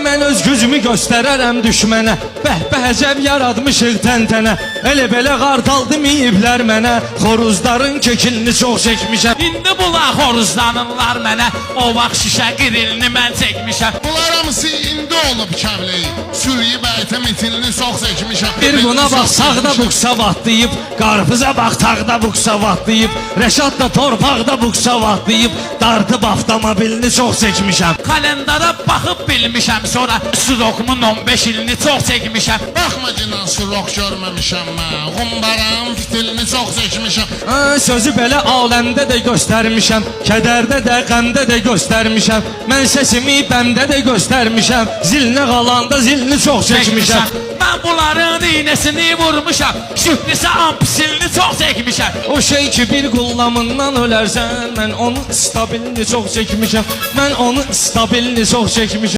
mən öz gücümü göstərərəm düşmənə. Bəhbəhəcəb yaratmışıq təntənə. Elə belə qartal deməyiblər mənə. Xoruzların kekilini çox çəkmişəm. İndi bunlar xoruzlanırlar mənə. O vaxt şişə qirilini mən çəkmişəm. Bunlar hamısı indi olub kəvləyi. Sürüyü bəytə mitilini çox çəkmişəm. Bir buna bax sağda buksa vatlayıb, qarpıza bax tağda buksa vatlayıb, Rəşad da torpaqda buksa vatlayıb, dartıb avtomobilini çox çəkmişəm. Kalendara baxıb bilmişəm, sonra Sudokumun 15 ilini çox çəkmişəm. Baxma ki, Surok görməmişəm mən. Qumbaranın fitilini çox çəkmişəm. Sözü belə aləmdə də göstərmişəm, kədərdə də, qəmdə də göstərmişəm. Mən səsimi bəmdə də göstərmişəm, zilinə qalanda zilini çox çəkmişəm. Mən bunların iynəsini vurmuşam, şükrüsə ampisilini çox çəkmişəm. O şey ki bir qullamından ölərsən, mən onun stabilini çox çəkmişəm. Mən onun stabilini çox çəkmişəm.